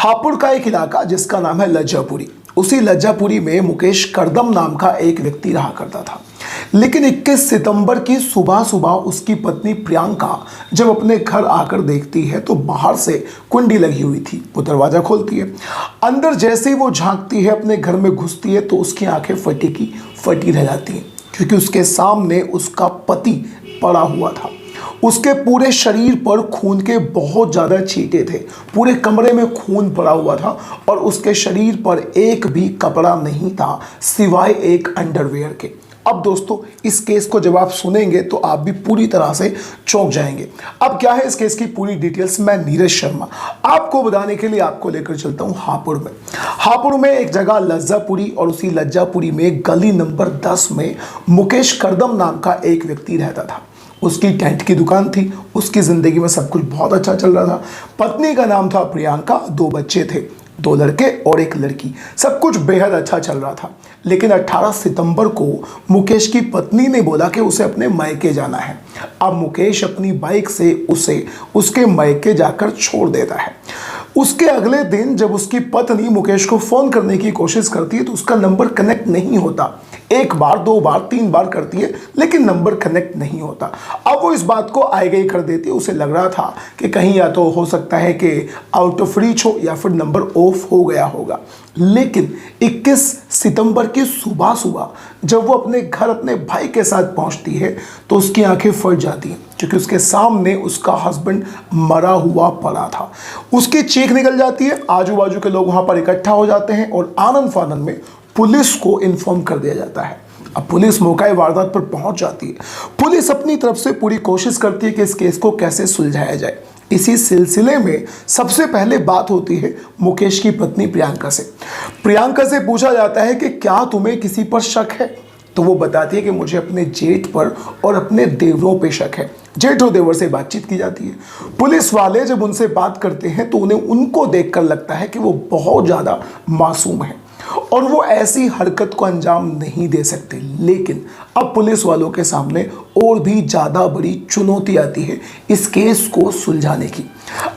हापुड़ का एक इलाका जिसका नाम है लज्जापुरी। उसी लज्जापुरी में मुकेश करदम नाम का एक व्यक्ति रहा करता था। लेकिन 21 सितंबर की सुबह सुबह उसकी पत्नी प्रियंका जब अपने घर आकर देखती है तो बाहर से कुंडी लगी हुई थी। वो दरवाजा खोलती है, अंदर जैसे ही वो झांकती है, अपने घर में घुसती है तो उसकी आंखें फटी की फटी रह जाती हैं, क्योंकि उसके सामने उसका पति पड़ा हुआ था। उसके पूरे शरीर पर खून के बहुत ज़्यादा छींटे थे, पूरे कमरे में खून पड़ा हुआ था और उसके शरीर पर एक भी कपड़ा नहीं था सिवाय एक अंडरवेयर के। अब दोस्तों, इस केस को जब आप सुनेंगे तो आप भी पूरी तरह से चौंक जाएंगे। अब क्या है इस केस की पूरी डिटेल्स, मैं नीरज शर्मा आपको बताने के लिए आपको लेकर चलता हूं हापुड़ में। हापुड़ में एक जगह लज्जापुरी, और उसी लज्जापुरी में गली नंबर 10 में मुकेश करदम नाम का एक व्यक्ति रहता था। उसकी टेंट की दुकान थी, उसकी ज़िंदगी में सब कुछ बहुत अच्छा चल रहा था। पत्नी का नाम था प्रियंका, 2 बच्चे थे, 2 लड़के और 1 लड़की। सब कुछ बेहद अच्छा चल रहा था। लेकिन 18 सितंबर को मुकेश की पत्नी ने बोला कि उसे अपने मायके जाना है। अब मुकेश अपनी बाइक से उसे उसके मायके जाकर छोड़ देता है। उसके अगले दिन जब उसकी पत्नी मुकेश को फ़ोन करने की कोशिश करती है तो उसका नंबर कनेक्ट नहीं होता। 1 बार 2 बार 3 बार करती है लेकिन नंबर कनेक्ट नहीं होता। अब वो इस बात को आए गई कर देती है। उसे लग रहा था कि कहीं या तो हो सकता है कि आउट ऑफ रीच हो या फिर नंबर ऑफ हो गया होगा। लेकिन 21 सितंबर की सुबह सुबह जब वो अपने घर अपने भाई के साथ पहुंचती है तो उसकी आंखें फट जाती हैं, क्योंकि उसके सामने उसका हस्बैंड मरा हुआ पड़ा था। उसकी चीख निकल जाती है, आजू बाजू के लोग वहां पर इकट्ठा हो जाते हैं और आनन फानन में पुलिस को इन्फॉर्म कर दिया जाता है। अब पुलिस मौका वारदात पर पहुंच जाती है। पुलिस अपनी तरफ से पूरी कोशिश करती है कि इस केस को कैसे सुलझाया जाए। इसी सिलसिले में सबसे पहले बात होती है मुकेश की पत्नी प्रियंका से। प्रियंका से पूछा जाता है कि क्या तुम्हें किसी पर शक है? तो वो बताती है कि मुझे अपने जेठ पर और अपने देवरों पे शक है। जेठ और देवर से बातचीत की जाती है। पुलिस वाले जब उनसे बात करते हैं तो उन्हें उनको देखकर लगता है कि वो बहुत ज़्यादा मासूम है और वो ऐसी हरकत को अंजाम नहीं दे सकते। लेकिन अब पुलिस वालों के सामने और भी ज़्यादा बड़ी चुनौती आती है इस केस को सुलझाने की।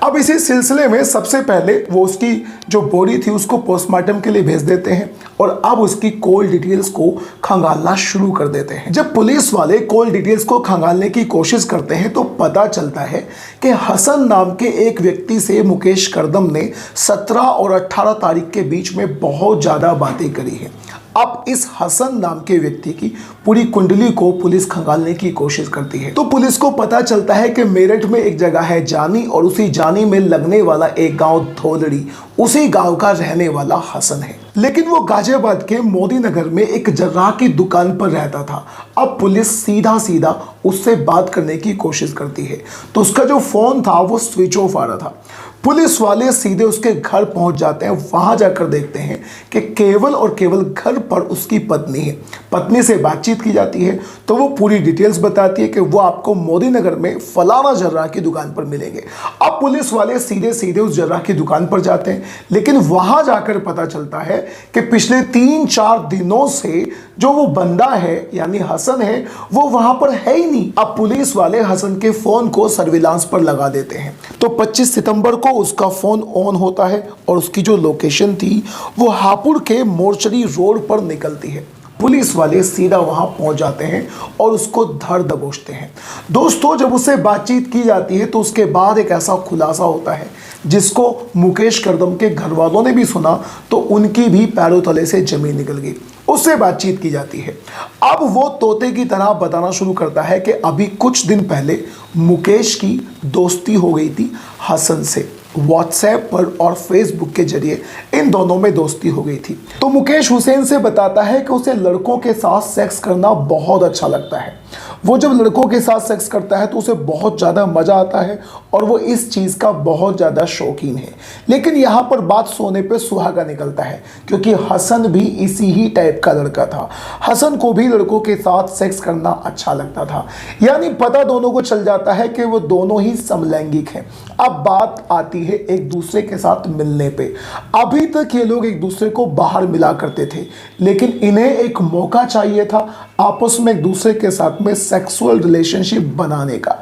अब इसी सिलसिले में सबसे पहले वो उसकी जो बॉडी थी उसको पोस्टमार्टम के लिए भेज देते हैं और अब उसकी कॉल डिटेल्स को खंगालना शुरू कर देते हैं। जब पुलिस वाले कॉल डिटेल्स को खंगालने की कोशिश करते हैं तो पता चलता है कि हसन नाम के एक व्यक्ति से मुकेश करदम ने 17 और 18 तारीख के बीच में बहुत ज़्यादा बातें करी है। अब इस हसन नाम के व्यक्ति की पूरी कुंडली को पुलिस खंगालने की कोशिश करती है तो पुलिस को पता चलता है कि मेरठ में एक जगह है जानी, और उसी जानी में लगने वाला एक गांव धौलड़ी, उसी गांव का रहने वाला हसन है। लेकिन वो गाजियाबाद के मोदी नगर में एक जर्राह की दुकान पर रहता था। अब पुलिस सीधा सीधा उससे बात करने की कोशिश करती है तो उसका जो फ़ोन था वो स्विच ऑफ आ रहा था। पुलिस वाले सीधे उसके घर पहुंच जाते हैं। वहां जाकर देखते हैं कि केवल और केवल घर पर उसकी पत्नी है। पत्नी से बातचीत की जाती है तो वो पूरी डिटेल्स बताती है कि वो आपको मोदी नगर में फलाना जर्राह की दुकान पर मिलेंगे। अब पुलिस वाले सीधे सीधे उस जर्राह की दुकान पर जाते हैं, लेकिन वहां जाकर पता चलता है कि पिछले 3-4 दिनों से जो वो बंदा है यानी हसन है वो वहां पर है ही नहीं। अब पुलिस वाले हसन के फोन को सर्विलांस पर लगा देते हैं तो 25 सितंबर को उसका फोन ऑन होता है और उसकी जो लोकेशन थी वो हापुड़ के मोर्चरी रोड पर निकलती है। पुलिस वाले सीधा वहां पहुंच जाते हैं और उसको धर दबोचते हैं। दोस्तों, जब उससे बातचीत की जाती है तो उसके बाद एक ऐसा खुलासा होता है जिसको मुकेश करदम के घर वालों ने भी सुना तो उनकी भी पैरों तले से जमीन निकल गई। उससे बातचीत की जाती है। अब वो तोते की तरह बताना शुरू करता है कि अभी कुछ दिन पहले मुकेश की दोस्ती हो गई थी हसन से। व्हाट्सएप पर और फेसबुक के जरिए इन दोनों में दोस्ती हो गई थी। तो मुकेश हुसैन से बताता है कि उसे लड़कों के साथ सेक्स करना बहुत अच्छा लगता है। वो जब लड़कों के साथ सेक्स करता है तो उसे बहुत ज़्यादा मज़ा आता है और वो इस चीज़ का बहुत ज़्यादा शौकीन है। लेकिन यहाँ पर बात सोने पे सुहागा निकलता है, क्योंकि हसन भी इसी ही टाइप का लड़का था। हसन को भी लड़कों के साथ सेक्स करना अच्छा लगता था, यानी पता दोनों को चल जाता है कि वो दोनों ही समलैंगिक हैं। अब बात आती है एक दूसरे के साथ मिलने पे। अभी तक ये लोग एक दूसरे को बाहर मिला करते थे, लेकिन इन्हें एक मौका चाहिए था आपस में एक दूसरे के साथ में सेक्सुअल रिलेशनशिप बनाने का।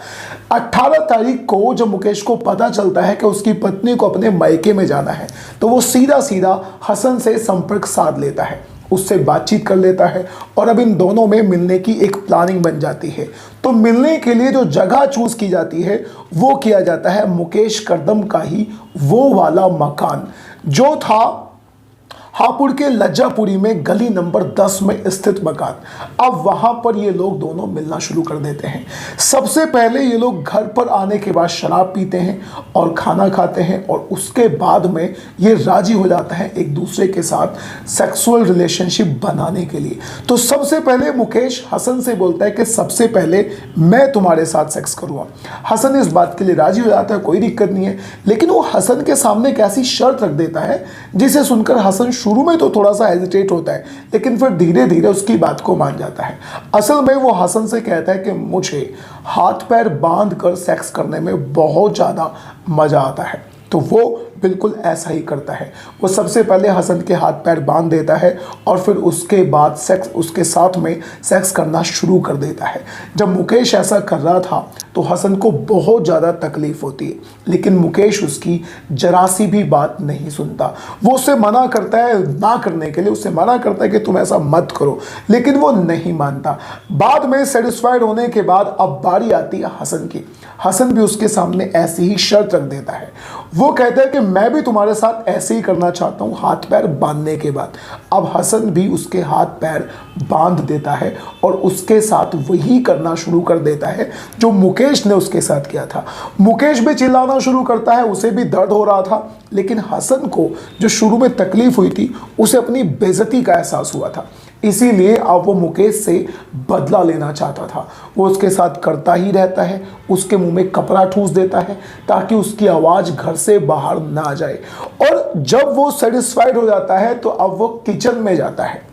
18 तारीख को जब मुकेश को पता चलता है कि उसकी पत्नी को अपने मायके में जाना है, तो वो सीधा सीधा हसन से संपर्क साध लेता है, उससे बातचीत कर लेता है और अब इन दोनों में मिलने की एक प्लानिंग बन जाती है। तो मिलने के लिए जो जगह चूज की जाती है वो किया जाता है मुकेश करदम का ही वो वाला मकान जो था हापुड़ के लज्जापुरी में गली नंबर 10 में स्थित मकान। अब वहां पर ये लोग दोनों मिलना शुरू कर देते हैं। सबसे पहले ये लोग घर पर आने के बाद शराब पीते हैं और खाना खाते हैं और उसके बाद में ये राजी हो जाता है एक दूसरे के साथ सेक्सुअल रिलेशनशिप बनाने के लिए। तो सबसे पहले मुकेश हसन से बोलता है कि सबसे पहले मैं तुम्हारे साथ सेक्स करूँगा। हसन इस बात के लिए राजी हो जाता है, कोई दिक्कत नहीं है, लेकिन वो हसन के सामने एक ऐसी शर्त रख देता है जिसे सुनकर हसन शुरू में तो थोड़ा सा हेजिटेट होता है, लेकिन फिर धीरे धीरे उसकी बात को मान जाता है। असल में वो हसन से कहता है कि मुझे हाथ पैर बांध कर सेक्स करने में बहुत ज़्यादा मज़ा आता है। तो वो बिल्कुल ऐसा ही करता है। वो सबसे पहले हसन के हाथ पैर बांध देता है और फिर उसके बाद उसके साथ में सेक्स करना शुरू कर देता है। जब मुकेश ऐसा कर रहा था तो हसन को बहुत ज़्यादा तकलीफ होती है, लेकिन मुकेश उसकी जरा सी भी बात नहीं सुनता। वो उससे मना करता है ना करने के लिए, उससे मना करता है कि तुम ऐसा मत करो, लेकिन वो नहीं मानता। बाद में सेटिस्फाइड होने के बाद अब बारी आती है हसन की। हसन भी उसके सामने ऐसी ही शर्त रख देता है। वो कहता है कि मैं भी तुम्हारे साथ ऐसे ही करना चाहता हूँ हाथ पैर बांधने के बाद। अब हसन भी उसके हाथ पैर बांध देता है और उसके साथ वही करना शुरू कर देता है जो मुकेश ने उसके साथ किया था। मुकेश भी चिल्लाना शुरू करता है, उसे भी दर्द हो रहा था, लेकिन हसन को जो शुरू में तकलीफ हुई थी उसे अपनी बेइज्जती का एहसास हुआ था, इसीलिए अब वो मुकेश से बदला लेना चाहता था। वो उसके साथ करता ही रहता है, उसके मुंह में कपड़ा ठूस देता है ताकि उसकी आवाज़ घर से बाहर ना जाए। और जब वो सेटिस्फाइड हो जाता है तो अब वो किचन में जाता है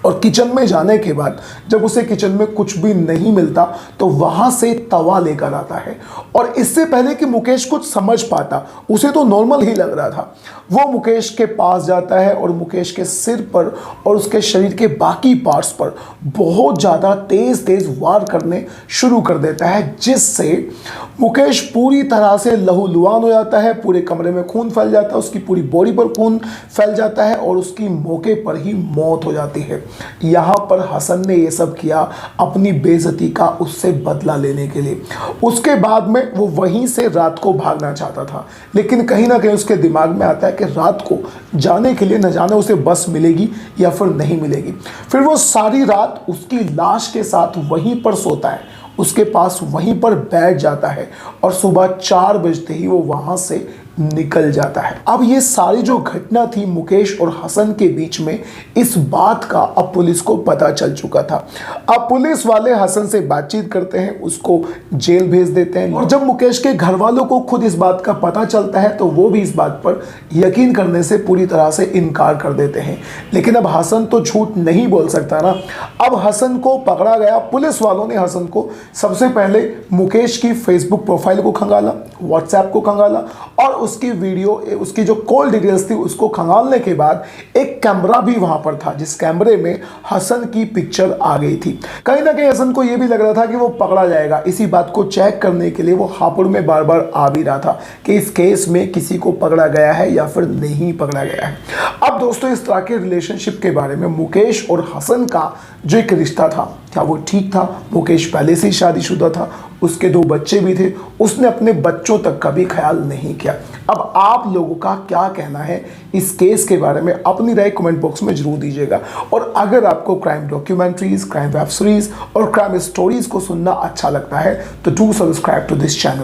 और किचन में जाने के बाद जब उसे किचन में कुछ भी नहीं मिलता तो वहां से तवा लेकर आता है। और इससे पहले कि मुकेश कुछ समझ पाता, उसे तो नॉर्मल ही लग रहा था, वो मुकेश के पास जाता है और मुकेश के सिर पर और उसके शरीर के बाकी पार्ट्स पर बहुत ज़्यादा तेज तेज वार करने शुरू कर देता है, जिससे मुकेश पूरी तरह से लहूलुहान हो जाता है। पूरे कमरे में खून फैल जाता है, उसकी पूरी बॉडी पर खून फैल जाता है और उसकी मौके पर ही मौत हो जाती है। यहाँ पर हसन ने ये सब किया अपनी बेइज्जती का उससे बदला लेने के लिए। उसके बाद में वो वहीं से रात को भागना चाहता था, लेकिन कहीं ना कहीं उसके दिमाग में आता है कि रात को जाने के लिए न जाने उसे बस मिलेगी या फिर नहीं मिलेगी। फिर वो सारी रात उसकी लाश के साथ वहीं पर सोता है, उसके पास वहीं पर बैठ जाता है और सुबह 4 बजते ही वो वहां से निकल जाता है। अब ये सारी जो घटना थी मुकेश और हसन के बीच में, इस बात का अब पुलिस को पता चल चुका था। अब पुलिस वाले हसन से बातचीत करते हैं, उसको जेल भेज देते हैं। और जब मुकेश के घर वालों को खुद इस बात का पता चलता है तो वो भी इस बात पर यकीन करने से पूरी तरह से इनकार कर देते हैं। लेकिन अब हसन तो झूठ नहीं बोल सकता ना। अब हसन को पकड़ा गया। पुलिस वालों ने हसन को सबसे पहले मुकेश की फेसबुक प्रोफाइल को खंगाला, व्हाट्सएप को खंगाला और उसकी वीडियो, उसकी जो कॉल डिटेल्स थी उसको खंगालने के बाद एक कैमरा भी वहां पर था, जिस कैमरे में हसन की पिक्चर आ गई थी। कहीं ना कहीं हसन को यह भी लग रहा था कि वो पकड़ा जाएगा। इसी बात को चेक करने के लिए वो हापुड़ में बार बार आ भी रहा था कि इस केस में किसी को पकड़ा गया है या फिर नहीं पकड़ा गया है। अब दोस्तों, इस तरह के रिलेशनशिप के बारे में मुकेश और हसन का जो एक रिश्ता था, क्या वो ठीक था? मुकेश पहले से ही शादीशुदा था, उसके 2 बच्चे भी थे, उसने अपने बच्चों तक का भी ख्याल नहीं किया। अब आप लोगों का क्या कहना है इस केस के बारे में? अपनी राय कमेंट बॉक्स में जरूर दीजिएगा। और अगर आपको crime documentaries, crime web series और क्राइम स्टोरीज को सुनना अच्छा लगता है तो do subscribe to this channel.